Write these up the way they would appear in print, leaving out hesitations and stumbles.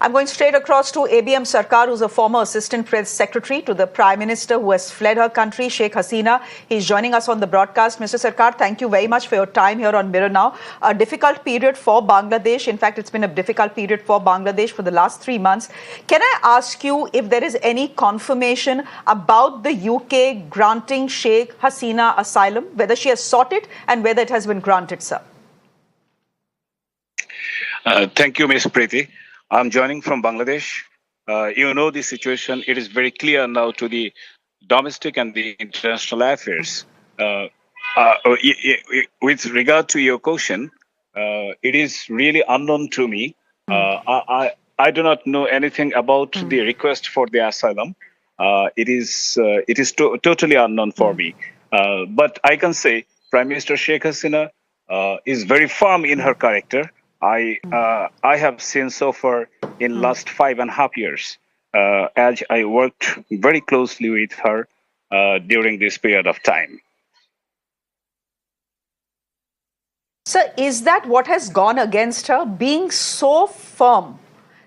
I'm going straight across to ABM Sarker, who's a former Assistant Press Secretary to the Prime Minister who has fled her country, Sheikh Hasina. He's joining us on the broadcast. Mr. Sarker, thank you very much for your time here on Mirror Now. A difficult period for Bangladesh. In fact, it's been a difficult period for Bangladesh for the last 3 months. Can I ask you if there is any confirmation about the UK granting Sheikh Hasina asylum, whether she has sought it and whether it has been granted, sir? Thank you, Ms. Preeti. I'm joining from Bangladesh. You know the situation. It is very clear now to the domestic and the international affairs. With regard to your question, it is really unknown to me. I do not know anything about the request for the asylum. It is totally unknown for me. But I can say Prime Minister Sheikh Hasina is very firm in her character. I have seen so far in last 5.5 years, as I worked very closely with her during this period of time. Sir, is that what has gone against her, being so firm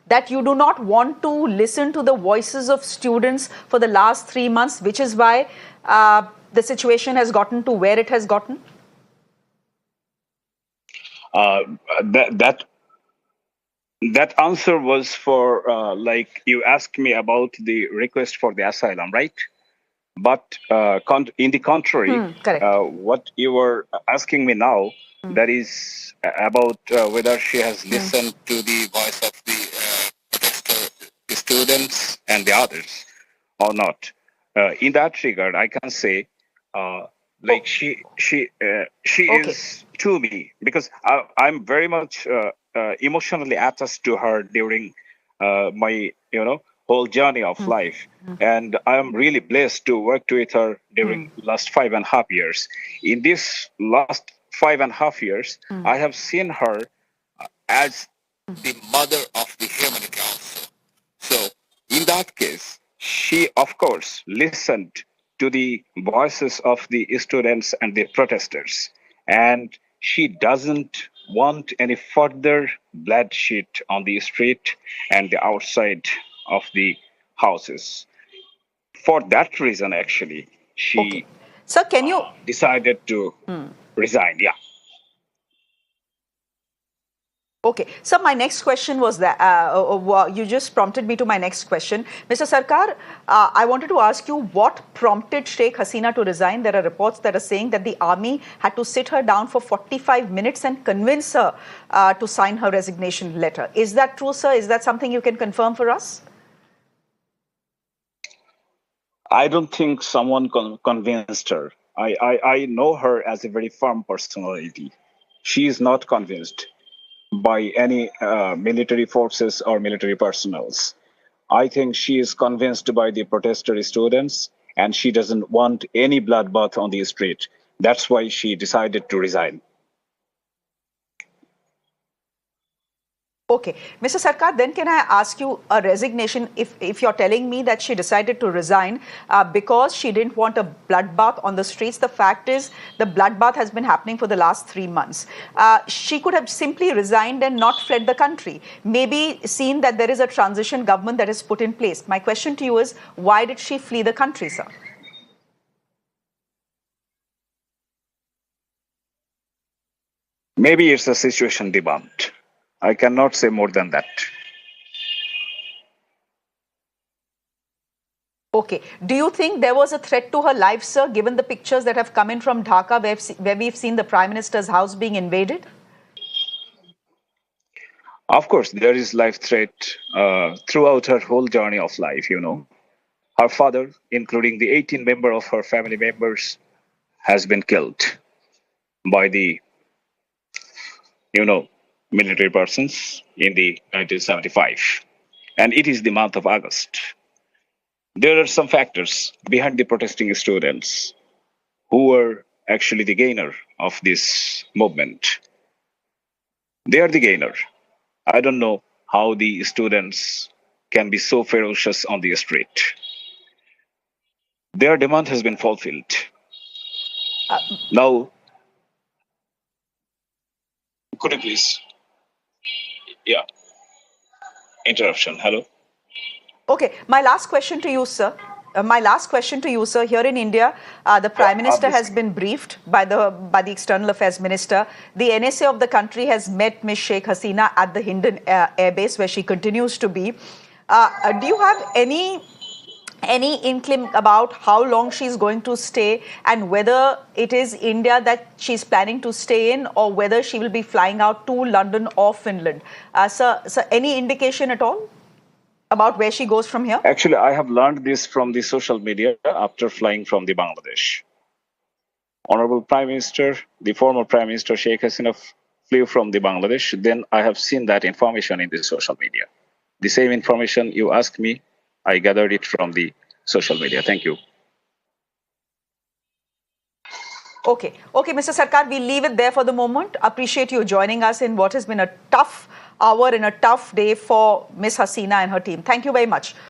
that you do not want to listen to the voices of students for the last 3 months, which is why the situation has gotten to where it has gotten? That answer was for like you asked me about the request for the asylum, right? But in the contrary, what you were asking me now, that is about whether she has listened to the voice of the students and the others or not. In that regard, I can say, like she is to me, because I'm very much emotionally attached to her during my whole journey of life, and I am really blessed to work with her during last 5.5 years. In this last 5.5 years, I have seen her as the mother of the humanity also. So in that case, she of course listened to the voices of the students and the protesters, and she doesn't want any further bloodshed on the street and the outside of the houses. For that reason, actually, she Sir, can you decided to resign. Yeah. Okay. So my next question was that you just prompted me to my next question. Mr. Sarkar, I wanted to ask you what prompted Sheikh Hasina to resign. There are reports that are saying that the army had to sit her down for 45 minutes and convince her to sign her resignation letter. Is that true, sir? Is that something you can confirm for us? I don't think someone convinced her. I know her as a very firm personality. She is not convinced by any military forces or military personnels. I think she is convinced by the protester students, and she doesn't want any bloodbath on the street. That's why she decided to resign. Okay. Mr. Sarkar, then can I ask you a resignation if you're telling me that she decided to resign because she didn't want a bloodbath on the streets? The fact is the bloodbath has been happening for the last 3 months. She could have simply resigned and not fled the country. Maybe seen that there is a transition government that is put in place. My question to you is, why did she flee the country, sir? Maybe it's a situation demand. I cannot say more than that. Okay. Do you think there was a threat to her life, sir, given the pictures that have come in from Dhaka where we've seen the Prime Minister's house being invaded? Of course, there is life threat throughout her whole journey of life, Her father, including the 18 members of her family members, has been killed by the, military persons in the 1975. And it is the month of August. There are some factors behind the protesting students who were actually the gainer of this movement. They are the gainer. I don't know how the students can be so ferocious on the street. Their demand has been fulfilled. Now, could you please? Yeah. interruption. Hello. Okay, my last question to you, sir. Here in India, the Prime Minister has been briefed by the External Affairs Minister. The NSA of the country has met Ms. Sheikh Hasina at the Hindon Air Base, where she continues to be. Do you have any inkling about how long she's going to stay, and whether it is India that she's planning to stay in, or whether she will be flying out to London or Finland? Sir, any indication at all about where she goes from here? Actually, I have learned this from the social media after flying from the Bangladesh. Honorable Prime Minister, the former Prime Minister Sheikh Hasina flew from the Bangladesh. Then I have seen that information in the social media. The same information you asked me, I gathered it from the social media. Thank you. Okay, Mr. Sarkar, we'll leave it there for the moment. Appreciate you joining us in what has been a tough hour and a tough day for Ms. Hasina and her team. Thank you very much.